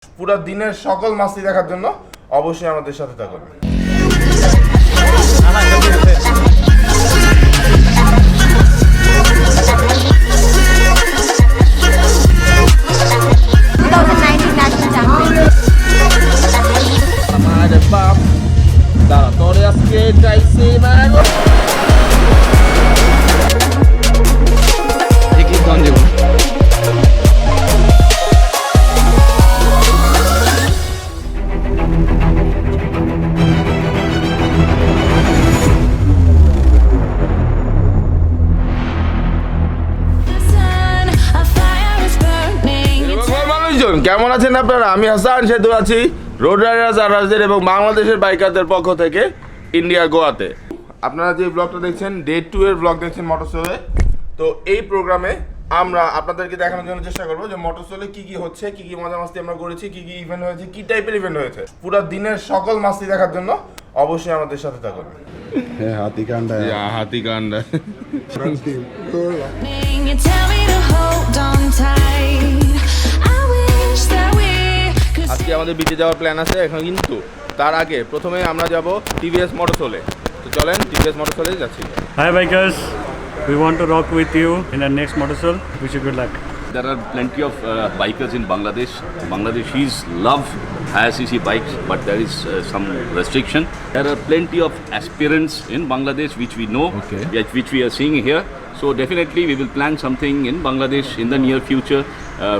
পুরো দিনের সকল মাস্তি দেখার জন্য অবশ্যই আমাদের সাথে থাকুন। কেমন আছেন আপনারা? আমি হাসান, সেতু আছি রোড রাইডার্স RRz এবং বাংলাদেশের বাইকারদের পক্ষ থেকে ইন্ডিয়া গোয়াতে। আপনারা যে ব্লগটা দেখছেন ডে 2 এর ব্লগ দেখছেন মোটরসোলে। তো এই প্রোগ্রামে আমরা আপনাদেরকে দেখানোর জন্য চেষ্টা করবো যে মোটরসোলে কি কি হচ্ছে, কি কি মজা মাস্তি আমরা করেছি, কি কি ইভেন্ট হয়েছে, কি টাইপের ইভেন্ট হয়েছে। পুরো দিনের সকল মাস্তি দেখার জন্য অবশ্যই আমাদের সাথে থাকুন। হ্যাঁ, হাতি কান্ডা হাতি কান্ডা। আজকে আমাদের বিচে যাওয়ার প্ল্যান আছে এখন, কিন্তু তার আগে প্রথমে আমরা যাব TVS MotoSoul-এ। তো চলেন TVS MotoSoul-এ যাচ্ছি। Hi bikers, we want to rock with you in the next MotoSoul. Wish you good luck. There are plenty of bikers in Bangladesh. Bangladeshis love higher cc bikes, but there is some restriction. There are plenty of aspirants in Bangladesh which we know, which we are seeing here. So definitely we will plan something in Bangladesh in the near future,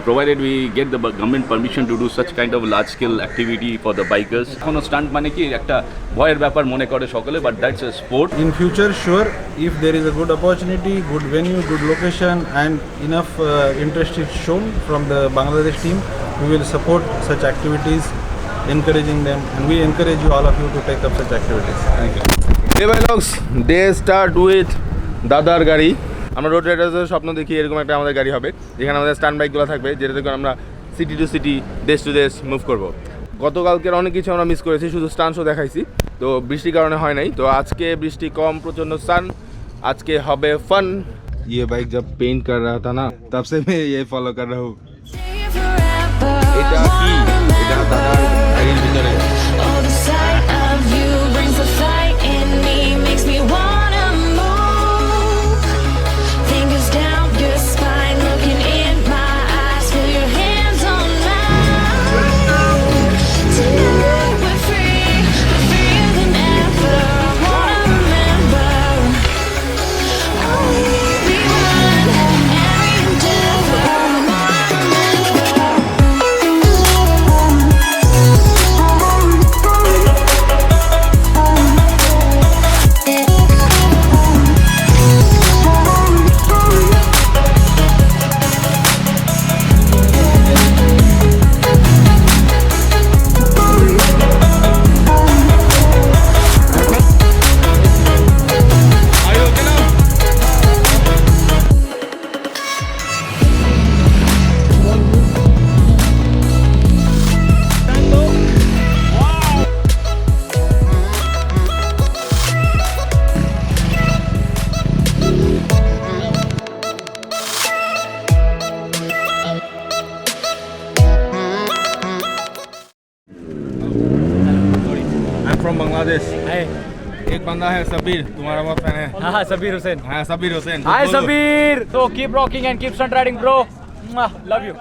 provided we get the government permission to do such kind of large scale activity for the bikers. Kono stunt mane ki ekta boyer byapar mone kore sokole, but that's a sport. In future, sure, if there is a good opportunity, good venue, good location and enough interest is shown from the Bangladesh team, we will support such activities, encouraging them, and we encourage you, all of you, to take up such activities. Thank you. Hey bhai logs, day start with দাদার গাড়ি। আমরা road রাইডার্সের স্বপ্ন দেখি এরকম একটা আমাদের গাড়ি হবে, যেখানে আমাদের স্টান্ট বাইকগুলো থাকবে, যেটাতে করে আমরা সিটি টু সিটি, দেশ টু দেশ মুভ করব। গতকালকের অনেক কিছু আমরা মিস করেছি, শুধু স্টান্ট শো দেখাইছি, তো বৃষ্টির কারণে হয় নাই। তো আজকে বৃষ্টি কম, প্রচণ্ড সান, আজকে হবে ফান। ये बाइक जब पेंट कर रहा था ना, तब से मैं ये फॉलो कर रहा हूँ। এটা কি? এটা দাদার গাড়ির ভিতরে। बांग्लादेश। एक बंदा है सबीर, तुम्हारा बहुत फैन है। हाँ सबीर हुसैन। हाँ सबीर हुसैन। हाय Sabir, so keep rocking and keep stunt riding bro, love you।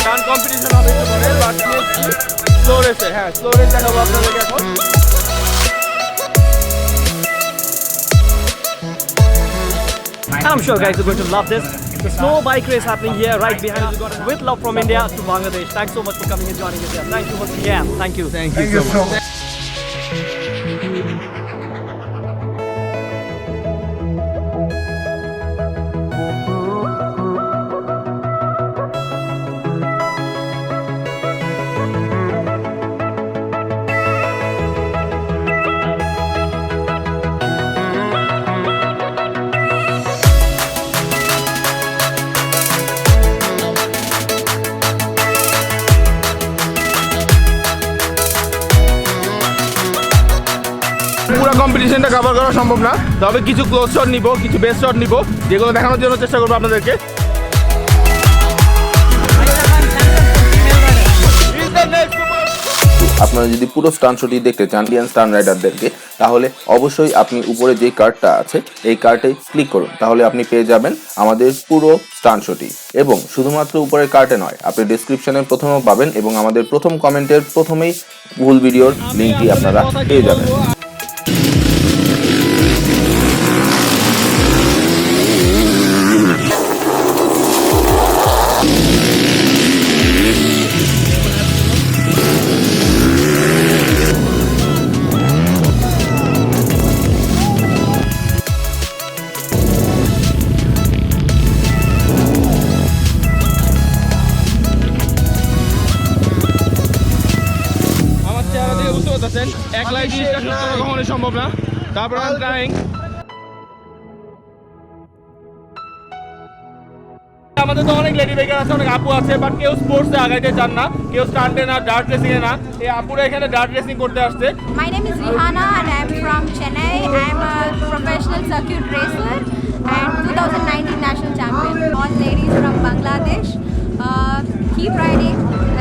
গান কম্পিটিশন হবে তো পরে, বাকি স্লো রেসে। হ্যাঁ স্লো রেস দেখাবো আপনাদেরকে এখন। I'm sure guys are going to love this. The snow bike race happening here right behind us. With love from India to Bangladesh. Thanks so much for coming and joining us here. Thank you once again. Thank you. Thank you so much. কম্পিটিশনটা cover করা সম্ভব না, তবে কিছু close shot নিব, কিছু best shot নিব, যেগুলো দেখানোর জন্য চেষ্টা করবো আপনাদেরকে। আপনারা যদি পুরো স্টান্ট শোটি দেখতে চান স্টান্ট রাইডারদেরকে, তাহলে অবশ্যই আপনি উপরে যে কার্ডটা আছে এই কার্ডে ক্লিক করুন, তাহলে আপনি পেয়ে যাবেন আমাদের পুরো স্টান্ট শোটি। এবং শুধুমাত্র উপরের কার্ডে নয়, আপনি ডেসক্রিপশনের প্রথমেও পাবেন এবং আমাদের প্রথম কমেন্টের প্রথমেই ফুল ভিডিওর লিঙ্কটি আপনারা পেয়ে যাবেন। এক লাইট কখনোই সম্ভব না, তারপর ট্রাইং। আমাদের তো অনেক লেডি বাইকার আছে, অনেক আপু আছে, বাট কেউ স্পোর্টসে আগাইতে চান না, কেউ স্টান্টে না, ডার্ট রেসিং এ না। এই আপুরা এখানে ডার্ট রেসিং করতে আসছে। My name is Rihanna and I am from Chennai. I am a professional circuit racer and 2019 national champion. All ladies from Bangladesh, keep riding.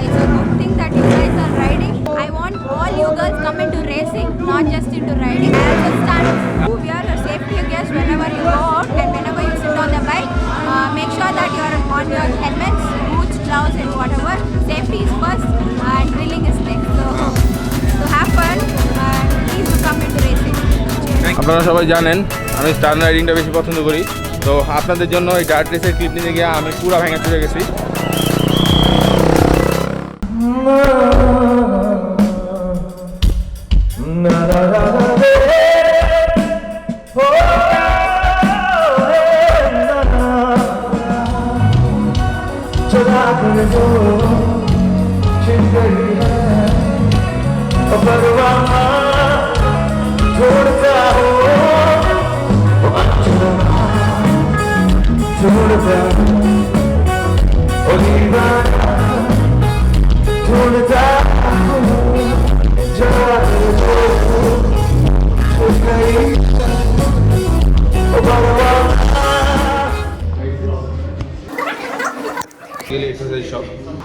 It's a good thing that you guys are riding. I want all you girls come into racing, not just into riding. As a stunt, wear your safety gears whenever you go out and whenever you sit on the bike. Make sure that you are on your helmets, boots, gloves and whatever. Safety is first and drilling is next. So have fun and please do come into racing. আপনারা সবাই জানেন আমি stunt রাইডিংটা বেশি পছন্দ করি, তো আপনাদের জন্য এই ডার্ট রেসের ক্লিপ নিতে গিয়ে আমি পুরো ভেঙে চলে গেছি।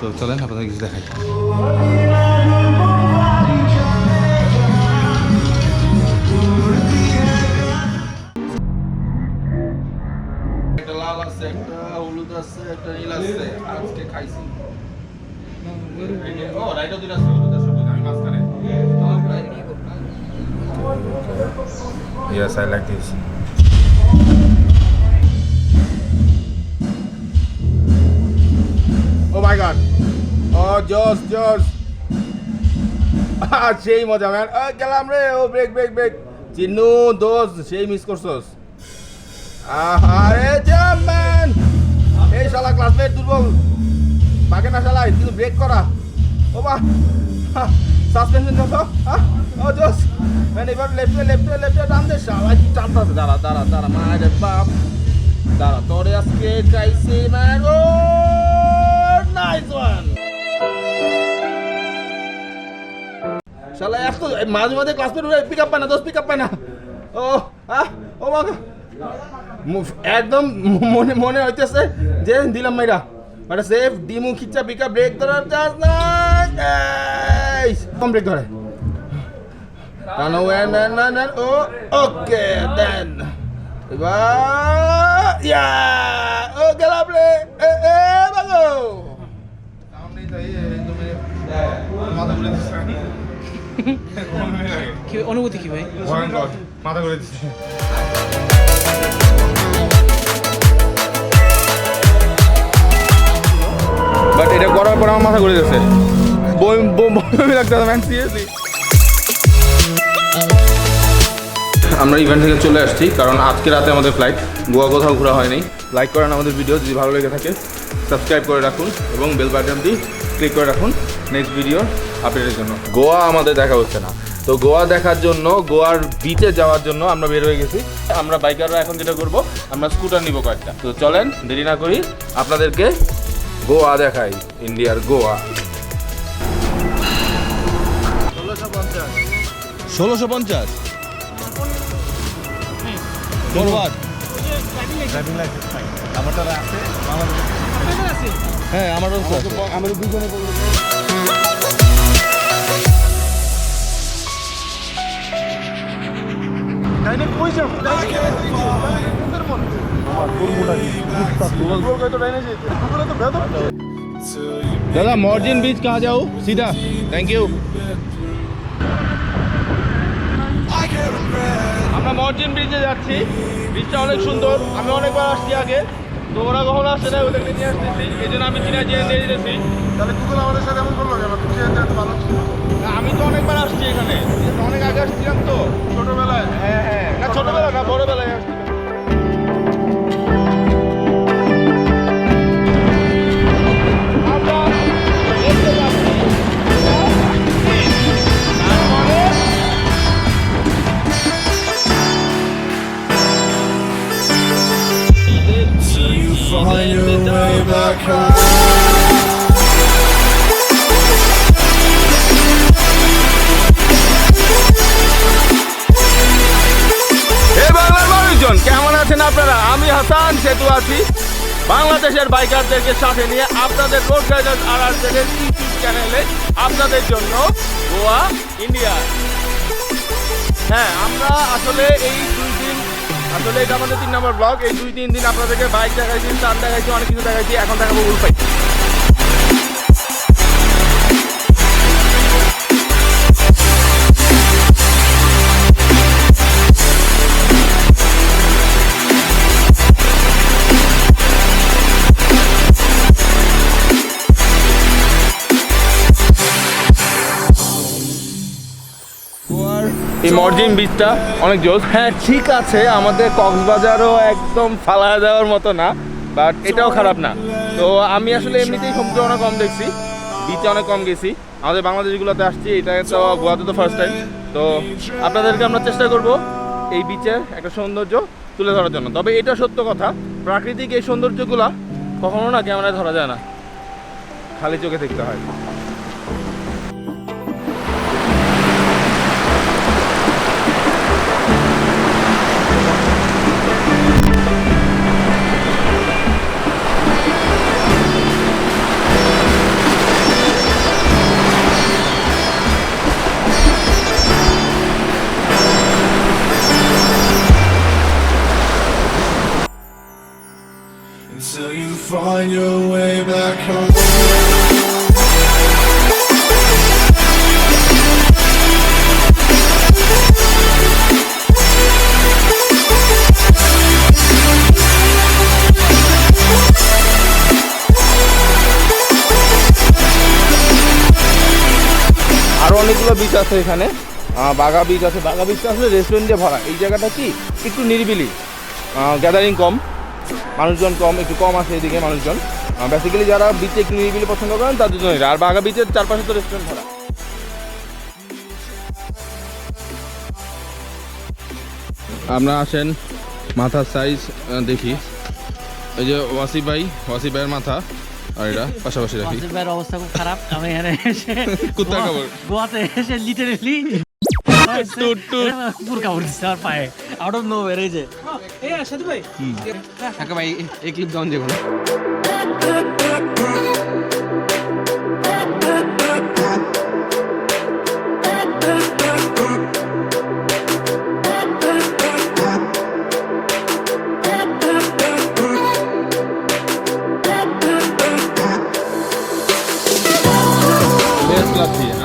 তো চলেন আপনাদের কিছু দেখাই। একটা লাল আছে, একটা হলুদ আছে, একটা নীল আছে। আজকে খাইছি। ও রাইডার দুটো আছে, হলুদ আছে, আমি মাঝখানে। Yes, I like this. Oh my god. Oh, Josh. সেই মজা ম্যান। গেলাম রে। ও ব্রেক। চিন্নু দোস্ত সেই মিস করছস। আরে জাম ম্যান। এই শালা ক্লাসমেট দুর্বল। বাগে না শালা, কিন্তু ব্রেক করা। ও মা। সাসপেনশন কত? ও জোস। ম্যান এবার লেফটে ডান দে শালা কি টানতাছে। দাঁড়া মারে বাপ। দাঁড়া তোরে আজকে চাইছি ম্যান। ও নাইস ওয়ান। শালা এত মাঝে ক্লাসমেট পিক আপ পায় না। ও মা একদম মনে হইতেছে যে দিলাম মাইরা মানে সেফ ডিমু খিচ্চা পিক আপ ব্রেক ধরার চান্স নাই। কম ব্রেক ধরে টানো ওয়ান ও ওকে দেন এবার ইয়া ও গেলাম রে এ বাগো সামনে যাই একদম মাথা ঘুরে দিছে। কি অনুভূতি কি ভাই? ভয়ঙ্কর, মাথা ঘুরে দিছে। বাট এটা করার পর আমার মাথা ঘুরে গেছে। বমি লাগতেছে ম্যান, সিরিয়াসলি। আমরা ইভেন্ট থেকে চলে আসছি কারণ আজকে রাতে আমাদের ফ্লাইট। গোয়া কোথাও ঘোরা হয়নি। লাইক করেন আমাদের ভিডিও যদি ভালো লেগে থাকে, সাবস্ক্রাইব করে রাখুন এবং বেল বাটনটি ক্লিক করে রাখুন নেক্সট ভিডিওর আপডেটের জন্য। গোয়া আমাদের দেখা হচ্ছে না, তো গোয়া দেখার জন্য, গোয়ার বিচে যাওয়ার জন্য আমরা বের হয়ে গেছি। আমরা বাইকাররা এখন যেটা করব, আমরা স্কুটার নিব কয়েকটা। তো চলেন দেরি না করি আপনাদেরকে গোয়া দেখাই, ইন্ডিয়ার গোয়া। 1650 ফরওয়ার্ড ড্রাইভিং লাইসেন্স নাই আমারটা আছে হ্যাঁ আমারও আমাদের দুজনে दादा मार्जिन बीच कहाँ जाओ सीधा थैंक यू আমরা মার্জিন ব্রিজে যাচ্ছি ব্রিজটা অনেক সুন্দর আমি অনেকবার আসছি আগে তো ওরা কখনো আসছে না ওদেরকে নিয়ে আসতেছি এই জন্য আমি চিনা জেনে দিয়ে দিতেছি তাহলে গুগল আমাদের সাথে এমন করলো কেন তুমি যেতে ভালো ছিল আমি তো অনেকবার আসছি এখানে অনেক আগে আসছিলাম তো ছোটবেলায় হ্যাঁ হ্যাঁ না ছোটবেলা না বড়বেলায় আসছি Find your way back home. বাংলার মানুষজন কেমন আছেন আপনারা আমি হাসান সেতু আছি বাংলাদেশের বাইকারদেরকে সাথে নিয়ে আপনাদের রোড রাইডার্স RRz এর ইউটিউব চ্যানেলে আপনাদের জন্য গোয়া ইন্ডিয়া হ্যাঁ আমরা আসলে এই 2 দিন আসলে এটা আমাদের 3 নম্বর ব্লগ এই 2-3 দিন আপনাদেরকে বাইক দেখাইছি স্টান্ট দেখাইছি অনেক কিছু দেখাইছি এখন দেখাবো উল্পাই এই মার্জিন বিচটা অনেক জোস হ্যাঁ ঠিক আছে আমাদের কক্সবাজারও একদম ফালা দেওয়ার মতো না বাট এটাও খারাপ না তো আমি আসলে এমনিতেই সমুদ্র অনেক কম দেখছি বিচে অনেক কম গেছি আমাদের বাংলাদেশগুলোতে আসছি এটা তো গোয়াতে তো ফার্স্ট টাইম তো আপনাদেরকে আমরা চেষ্টা করব এই বিচের একটা সৌন্দর্য তুলে ধরার জন্য তবে এটা সত্য কথা প্রাকৃতিক এই সৌন্দর্যগুলো কখনো না ক্যামেরায় ধরা যায় না খালি চোখে দেখতে হয় Until you find your way back home. আরো অনেকগুলো বিচ আছে এখানে বাগা বিচ আছে বাগা বিচটা আসলে রেস্টুরেন্টে ভরা এই জায়গাটা কি একটু নিরিবিলি গ্যাদারিং কম মানুষজন কম একটু কম আছে এদিকে মানুষজন বেসিক্যালি যারা বিচে একটু নিরিবিলি পছন্দ করেন তাদের জন্য আর বাগা বিচের চারপাশে তো রেস্টুরেন্ট ভরা আপনারা আসেন মাথার সাইজ দেখি এই যে ওয়াসিফ ভাইয়ের মাথা আর এটা পাশাপাশি রাখি ওয়াসিফ ভাইয়ের অবস্থা খুব খারাপ আমি এখানে এসে কুত্তার কাপড় গোয়াতে এসে লিটারেলি পুর কাপড় দিচ্ছে আমার পায়ে আউট অফ নোওয়্যার এই যে সাথে ভাই কাকা ভাই এই ক্লিপ দাও দেখুন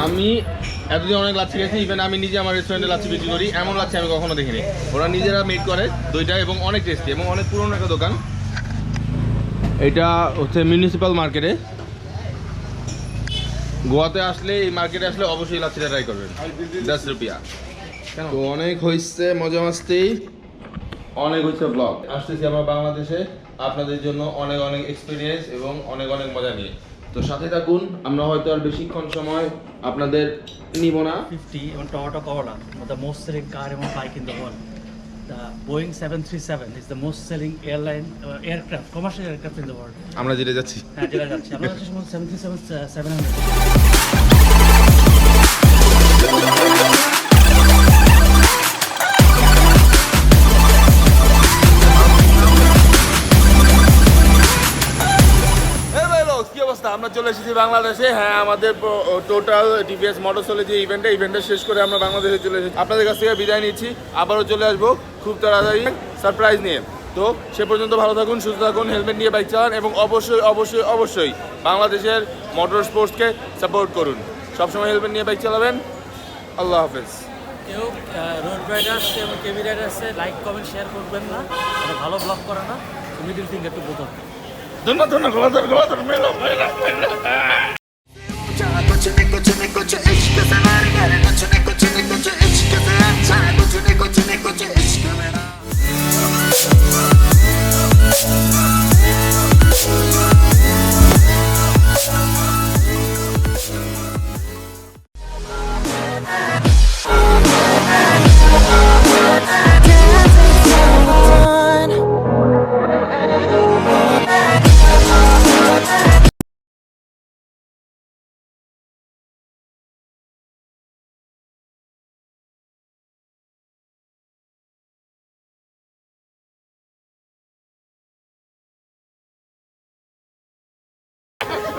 আমি এতদিন অনেক লাচ্ছি খেয়েছি ইভেন আমি নিজে আমার রেস্টুরেন্টে লাচ্ছি বিক্রি করি এমন লাচ্ছি আমি কখনো দেখিনি ওরা নিজেরা মেড করে দইটা এবং অনেক টেস্টি এবং অনেক পুরনো একটা দোকান এটা হচ্ছে মিউনিসিপ্যাল মার্কেটে গোয়াতে আসলে এই মার্কেটে আসলে অবশ্যই লাচ্ছিটা ট্রাই করবেন 10 রুপিয়া তো অনেক হয়েছে মজা মাস্তি অনেক হচ্ছে ব্লগ আসতেছি আমরা বাংলাদেশে আপনাদের জন্য অনেক অনেক এক্সপিরিয়েন্স এবং অনেক অনেক মজা নিয়ে তো সাথে থাকুন আমরা হয়তো আর বেশিক্ষণ সময় আপনাদের নিব না 50 এবং Toyota Corolla the most selling car and bike in the world the Boeing 737 is the most selling aircraft commercial aircraft in the world আমরা যেটা যাচ্ছি হ্যাঁ যেটা যাচ্ছি আমরা যাচ্ছি 737 700 তো অবস্থা? আমরা চলে এসেছি বাংলাদেশে। হ্যাঁ, আমাদের টোটাল টিভিএস মোটরসোলে যে ইভেন্টটা শেষ করে আমরা বাংলাদেশে চলে এসেছি। আপনাদের কাছ থেকে বিদায় নিচ্ছি, আবারও চলে আসবো খুব তাড়াতাড়ি সারপ্রাইজ নিয়ে। তো সে পর্যন্ত ভালো থাকুন, সুস্থ থাকুন, হেলমেট নিয়ে বাইক চালান এবং অবশ্যই অবশ্যই অবশ্যই বাংলাদেশের মোটর স্পোর্টসকে সাপোর্ট করুন। সবসময় হেলমেট নিয়ে বাইক চালাবেন। আল্লাহ হাফেজ। কেউ রোড রাইডার্স এবং কেভি রাইডার্সে লাইক কমেন্ট শেয়ার করবেন না, এটা ভালো ব্লগ করে না। Middle finger to both. ধন্যবাদ। कुछ न कुछ इश्क से मार कर कुछ न कुछ इश्क से अच्छा कुछ न कुछ